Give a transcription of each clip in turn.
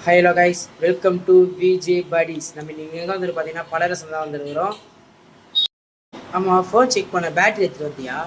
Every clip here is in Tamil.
Hello guys, welcome to VJ Bodies. நம்ம நீங்கள் எங்கே வந்துட்டு பார்த்தீங்கன்னா பலரசம் தான் வந்துருக்கிறோம். ஆமாம், ஃபோன் செக் பண்ண பேட்டரி எடுத்துகிட்டு வந்தியா?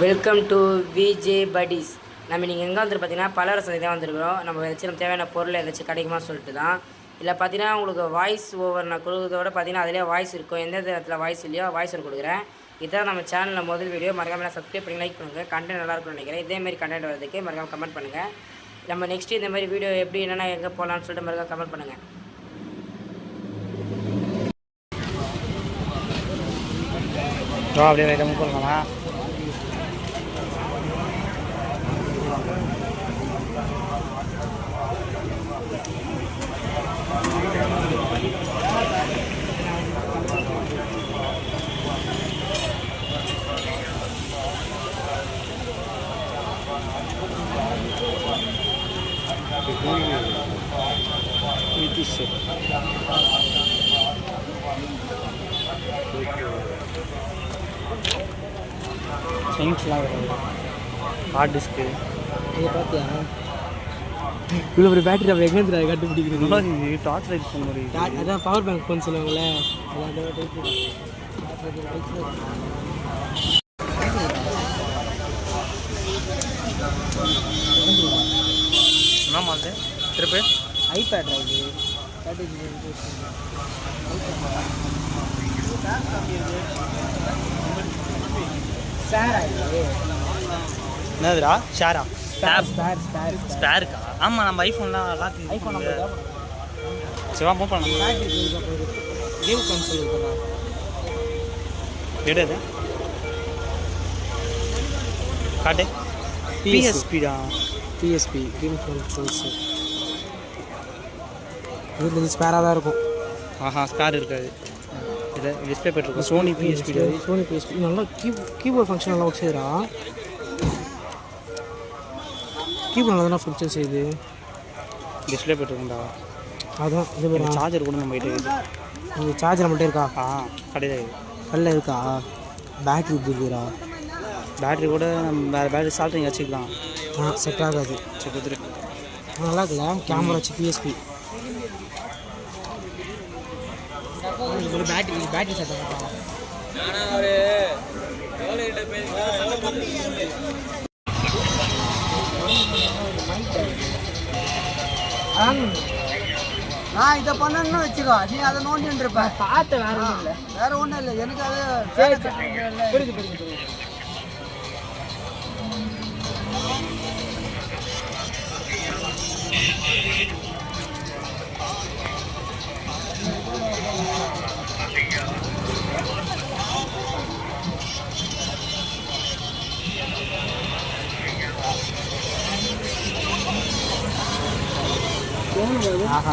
Welcome to VJ Bodies. நம்ம நீங்கள் எங்கே வந்துட்டு பார்த்தீங்கன்னா பலரசம் தான் வந்துருக்கிறோம். நம்ம வச்சு நம்ம தேவையான பொருள் ஏதாச்சும் கிடைக்குமா சொல்லிட்டு தான். இல்லை பார்த்தீங்கன்னா உங்களுக்கு வாய்ஸ் ஓவர் நான் கொடுக்குறதோட பார்த்தீங்கன்னா அதிலே வாய்ஸ் இருக்கும். எந்த இடத்துல வாய்ஸ் இல்லையோ வாய்ஸ் ஓவர் கொடுக்குறேன். இதான் நம்ம சேனலில் முதல் வீடியோ. மறக்காமல் சப்ஸ்கிரைப் பண்ணி லைக் பண்ணுங்கள். கண்டென்ட் நல்லாயிருக்கும்னு நினைக்கிறேன். இதேமாதிரி கண்டென்ட் வரதுக்கு மறக்காமல் கமெண்ட் பண்ணுங்கள். நம்ம நெக்ஸ்ட்டு இந்த மாதிரி வீடியோ எப்படி என்னென்னா எங்கே போகலான்னு சொல்லிட்டு மறக்காமல் கமெண்ட் பண்ணுங்கள். அப்படியே ரைட்டாக போகலாமா? சயின்ஸ்லாம் வருது. ஹார்ட் டிஸ்க்கு இதை பார்த்தியா? இவ்வளோ ஒரு பேட்டரி அப்போ எங்கே கண்டுபிடிக்கிறது? டார்ச் லைட் ஃபோன் மாதிரி. அதான் பவர் பேங்க் ஃபோன் சொல்லுவாங்களே. என்னம்மா அது திருப்பி ஐபேட் இது என்னதுடா? ஷேரா? ஸ்பேருக்கா? ஆமாம், நம்ம ஐஃபோன்லாம் ஐஃபோன் சிவா மூவ் பண்ணலாம். கேம் கன்சோல் இருக்குண்ணா. எடு காட்டு. பிஎஸ்பிடா. PSP game consoles. இது ஸ்பேராக தான் இருக்கும். ஆஹா, ஸ்பேர் இருக்காது. இல்லை டிஸ்பிளே போய்ட்டுருக்கோம். சோனி பிஎஸ்பி நல்லா கீபோர்ட் ஃபங்க்ஷன் நல்லா ஒர்க் செய்யுறா. கீபோர்ட் நல்லா தானே ஃபங்க்ஷன் செய்யுது. டிஸ்பிளே போய்ட்டுருக்கோண்டா. அதுதான் இது சார்ஜர் கூட நம்ம கிட்டே. இது சார்ஜர் மட்டும் இருக்கா? கிடையாது. கல்ல இருக்கா? பேட்ரி இருக்குதுரா. பேட்ரி கூட நம்ம வேறு பேட்ரி சால்ட்டிங் வச்சுக்கலாம். செட் ஆகாது. சரி கொடுத்துரு. நல்லா இருக்குல்ல? கேமரா வச்சு பிஎஸ்பி. ஒரு பேட்டரி செட் பண்ணலாம். நான் இதை பண்ணணும்னு வச்சுக்கோ, நீ அதை நோண்டின்னு இருப்ப. பார்த்து வேற ஒன்றும் இல்லை, எனக்கு அது புரியுது.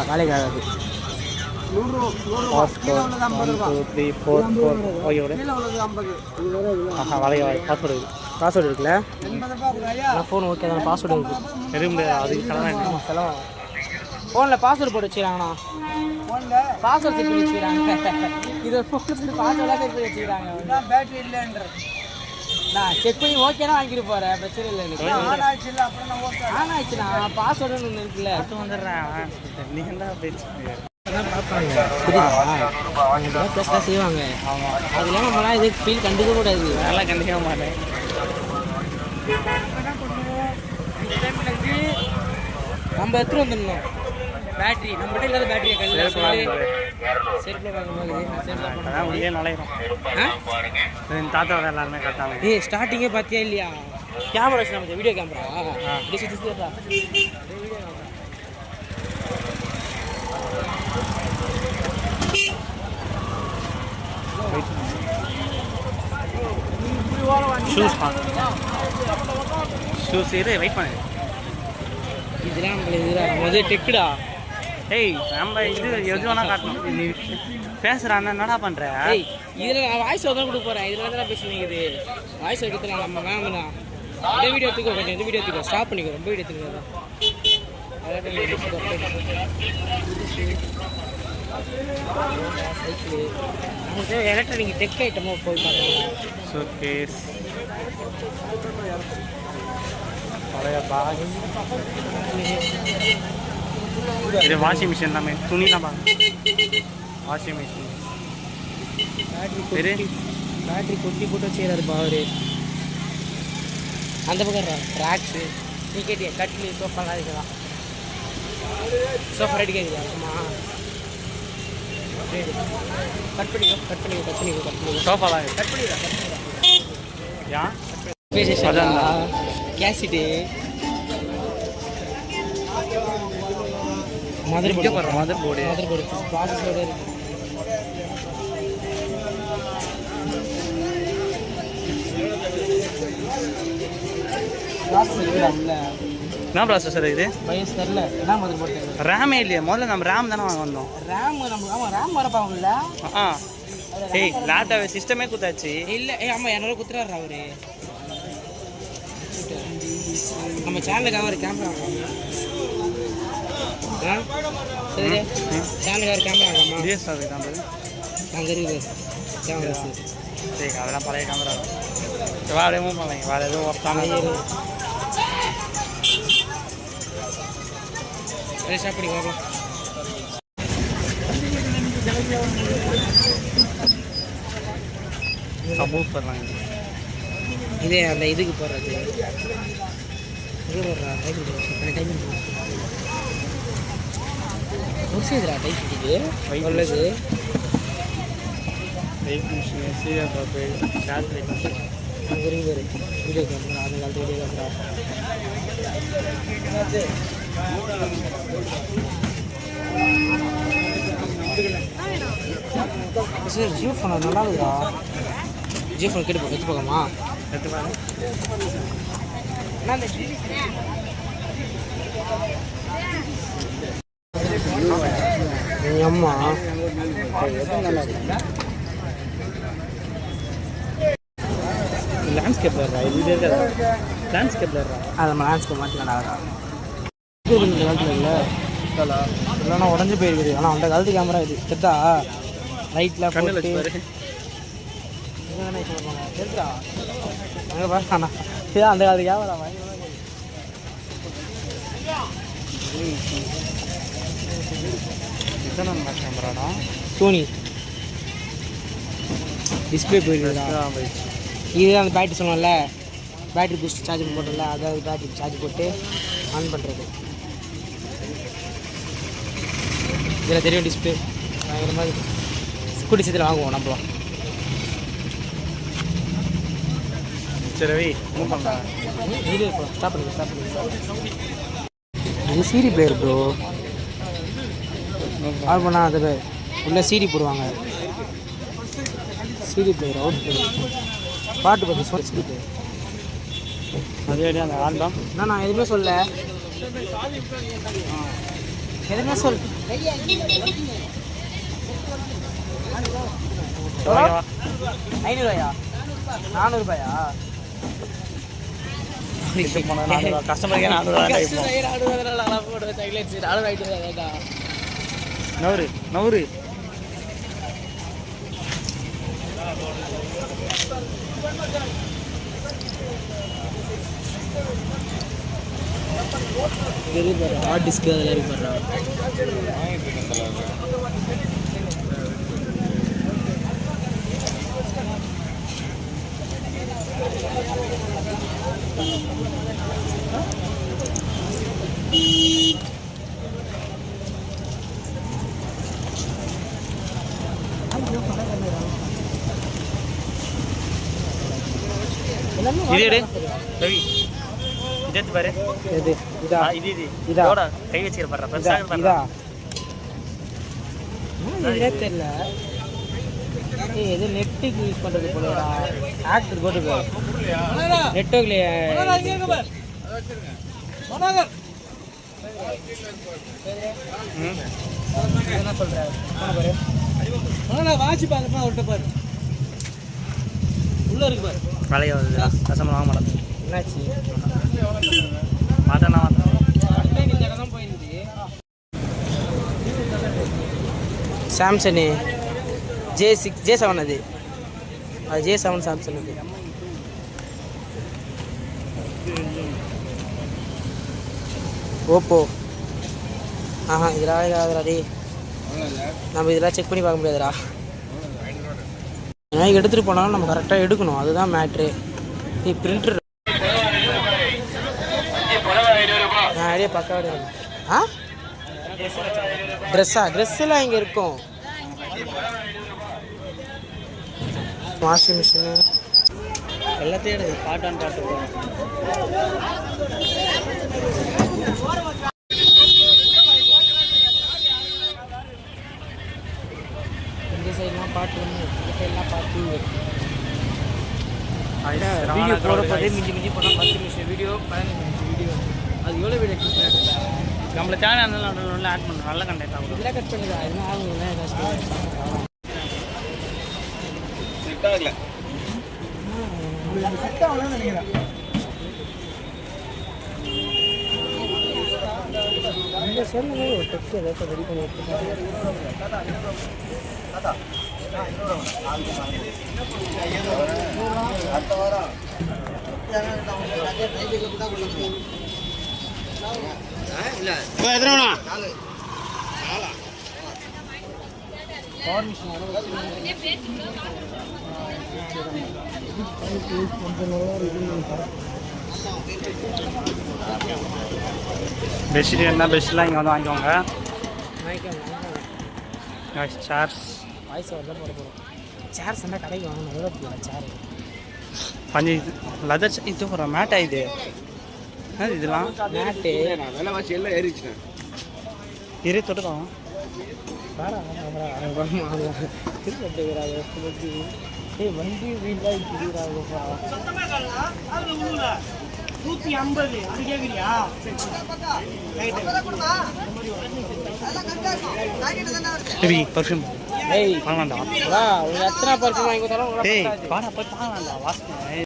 வேலைக்கு ஆகாது. 1 2 3 4 ஓகே. பாஸ்வேர்டு இருக்குல்ல? ஃபோன் ஓகே தானே? பாஸ்வேர்டு இருக்குது. எடுக்க முடியாது. அதுக்கு செலவாக ஃபோனில் பாஸ்வேர்டு போட்டு வச்சுக்கிறாங்கண்ணா. பாஸ்வேர்டு செட் பண்ணி வச்சுக்கிறாங்க. இதை ஃபோன் பாஸ்வேர்டாக செட் பண்ணி வச்சுக்கிறாங்க. பேட்டரி இல்லைன்ற நான் செக் பண்ணி ஓகேனா வாங்கிட்டு போகிறேன். பிரச்சனை இல்லை. எனக்கு ஆன் ஆயிடுச்சுண்ணா. பாஸ்வேர்டுன்னு ஒன்று இருக்குல்ல, வந்துடுறேன். நீ என்ன பேச்சு பார்ப்பாங்க. புரியுதா? ப்ளஸ்லாம் செய்வாங்க. ஆமாம், அதெல்லாம் நம்மளாம் இது ஃபீல் கண்டுக்க கூடாது. அதெல்லாம் கண்டிக்க மாட்டேன். நம்ம எடுத்துகிட்டு வந்துடணும் பேட்டரி. நம்மகிட்ட இல்லாத பேட்டரியை கல்லில் செல்ஃபில் பார்க்கும்போது உள்ளே நுழையிறோம். தாத்தா எல்லாருமே கரெக்டாக. ஏய், ஸ்டார்டிங்கே பார்த்தியா இல்லையா? கேமரா வச்சு நம்ம வீடியோ கேமரா ஷூஸ் இது வெயிட் பண்ணு. இதெல்லாம் நம்மளுக்கு இது டெக்குடா. ஏய், நம்ம இது எது வேணா காட்டணும். நீ பேசுகிறான் என்னடா பண்ணுற? ஏய், இதில் நான் வாய்ஸ் ஓவர் தான் கொடுக்க போகிறேன். இதில் தான் பேசுனீங்க. வாய்ஸ் ஓவர் கொடுத்துலாம் நம்ம வேணும்னா இந்த வீடியோ எடுத்துக்கோ. கொஞ்சம் இந்த வீடியோ எடுத்துக்கோ. ஸ்டாப் பண்ணிக்கோ. ரொம்ப வீடியோ எடுத்துக்கோ. சைக்கிள் உங்களுக்கு எலக்ட்ரானிக் டெக் ஐட்டமாக போய் பார்க்கலாம். ஷோகேஸ் பழைய பாகு இது வாஷிங் மிஷின் எல்லாமே துணிலாம் பாருங்க. வாஷிங் மிஷின் பேட்ரி கொட்டி போட்டு வச்சுக்கிறாரு பாவரு. அந்த பக்கம் ட்ராக்ஸு டிக்கெட் கட்லி சோஃபாலாம் இருக்கலாம். சோஃபா ரெடி கேட்குது ஆமாம் கட் பண்ணிக்கோ சோஃபாலாம் கட் பண்ணிடுறா ஏன் அதான் கேசிட்டு மதர் போர்டு ப்ராசஸோட இருக்கு. என்ன ப்ராசஸர் இது? பயஸ் தெரில என்ன மதர் போர்டு ரேமே இல்லையா? முதல்ல நம்ம ரேம் தானே வாங்க வந்தோம். ரேம் நம்ம ஆமாம் ரேம் வரப்பாங்கல்ல. ஏய் லேப்டாப் சிஸ்டமே குத்தாச்சு. இல்லை ஆமாம் என்னோட குத்துறாரு அவரு. நம்ம சேனலுக்காக ஒரு கேமரா சரி சேனலுக்காக ஒரு கேமரா வாங்கலாமா? டிஎஸ் அது தான் அங்கே இருக்குது கேமரா. சரி அதெல்லாம் பழைய கேமரா தான். வேறு எதுவும் பண்ணலைங்க, வேறு எதுவும் ஒர்த்தான ஸ்டாப் பண்ணி பார்க்கலாம். சப்போஸ் பண்ணலாங்க. இதே அந்த இதுக்கு போடுறது இது போடுறா டைப் முடிச்சுதுரா டைப்பிக்கு உள்ளது type machine serial copy calculate அங்கே இருக்குது வீடியோ கேமரா அந்த காலத்து video camera. Sir Jio phone நல்லா இருக்குதா? ஜியோ ஃபோன் கேட்டு எடுத்து போகலாமா? எடுத்து பாருங்க. அம்மா லேண்ட்ஸ்கேப்பில் இது லேண்ட்ஸ்கேப்பில் அது நம்ம லேண்ட்ஸ்கேப் மாற்றிக்கலாம்டா. இந்த காலத்தில் இல்லை இல்லைன்னா உடஞ்சி போயிருக்குது. ஆனால் அந்த காலத்து கேமரா இது செத்தா லைட்டில் போட்டு தெரிஞ்சா அங்கே பார்க்கணா இதுதான் அந்த காலத்து கேமரா. இதுதான் கேமராடா. Sony display போயிருக்குதா? இது அந்த பேட்டரி சொன்னோம்ல, பேட்டரி பூஸ்ட் சார்ஜ் போட்டோம்ல, அதாவது பேட்டரி சார்ஜ் போட்டு ஆன் பண்ணுறது. இதில் தெரியும் டிஸ்பிளே பயங்கர மாதிரி ஸ்கூட்டி சீத்தில் வாங்குவோம் நம்மளும். சரி வை மூவ் பண்ணலாம். வீடியோ ஸ்டாப் பண்ணுங்க. இது சிடி பிளேயர் ப்ரோ. ஆன் பண்ணால் அது உள்ளே சிடி போடுவாங்க. சிடி பிளேயர் அவுட் பாட்டு பற்றி சொல்லி சிடி பிளேயர் அதே அந்த ஆல்பம் நான் எதுவுமே சொல்ல எதுவுமே சொல். ஐநூறுபாயா 400 கஸ்டமருக்கே 400 நவுறு ஹார்ட் டிஸ்க் அதில் இருக்கு பண்ணுறா. இது எடு ரவி இதே பாரு. எது இதா? இது இதா கை வச்சுக்கிற பாரு. இதா இதே தெரியல. எது நெட்டுக்கு யூஸ் பண்ணுறது போலடா. ஆக்டர் போட்டுக்கோ நெட்டோக்லையே என்ன சொல்கிறேன் வாட்சி பார்க்கணும் அவர்கிட்ட பாரு. உள்ளே இருக்கு பாரு. வேலையை கஸ்டமர் வாங்க மாட்டேன். என்னாச்சு மாட்டேன்னா இந்த இடம் தான் போயிருந்துச்சு. சாம்சங்கு J7 அது J7 சாம்சங் அது. ஓப்போ இதெல்லாம் இதாகுதுடா டே. நம்ம இதெல்லாம் செக் பண்ணி பார்க்க முடியாதுடா. ஏன்னா எடுத்துகிட்டு போனாலும் நம்ம கரெக்டாக எடுக்கணும், அதுதான் மேட்ரு. பிரிண்டர் ஐடியா பக்காவாக. ட்ரெஸ்ஸெல்லாம் இங்கே இருக்கும். வாஷிங் மிஷினு எல்லாத்தையும் எடுது. பாட்டான் பாட்டு இந்த சைட்லாம் பாட்டு ஒன்று, இந்த சைட்லாம் பாட்டு. வீடியோ போடுறப்பதே மிஞ்சி போனால் 10 நிமிஷம் வீடியோ, 15 நிமிஷம் வீடியோ. அது எவ்வளோ வீடியோ கிளிக் நம்மள சேனல் நல்லா ஆட் பண்ணணும், நல்ல கண்டென்ட் ஆகும். இதெல்லாம் கட் பண்ணுது. அதெல்லாம் ஆகுங்க கஷ்டம். நினைக்கிறேன். இந்த சொல்லுங்க ஒரு டெக்ஸ்ட் ஏதாச்சும் ரெடி பண்ணி பெட்ஷீட் என்ன பெட்ஷீட்லாம் இங்கே வந்து வாங்கிக்கோங்க. சேர்ஸ் வாய்ஸ் வரதான் போட போகிறோம். சேர்ஸ் என்ன கடைக்கு வாங்கணும், எவ்வளோ போகலாம் சேர் பஞ்சு லெதர் இது ஒரு மேட்டா இது இதெல்லாம் மேட்டு விலைவாசி எல்லாம் ஏறிச்சுண்ணே. தொட்டுக்கலாம். வண்டி வீடாக 150 அது கேட்குறியா? பர்ஃப்யூம் ஏய் வாங்கலாம்டா. உங்களுக்கு எத்தனை பர்ஃப்யூம் வாங்கி கொடுத்தாலும் ஏய் வாடா போய் வாங்கலாம்டா வாசனை.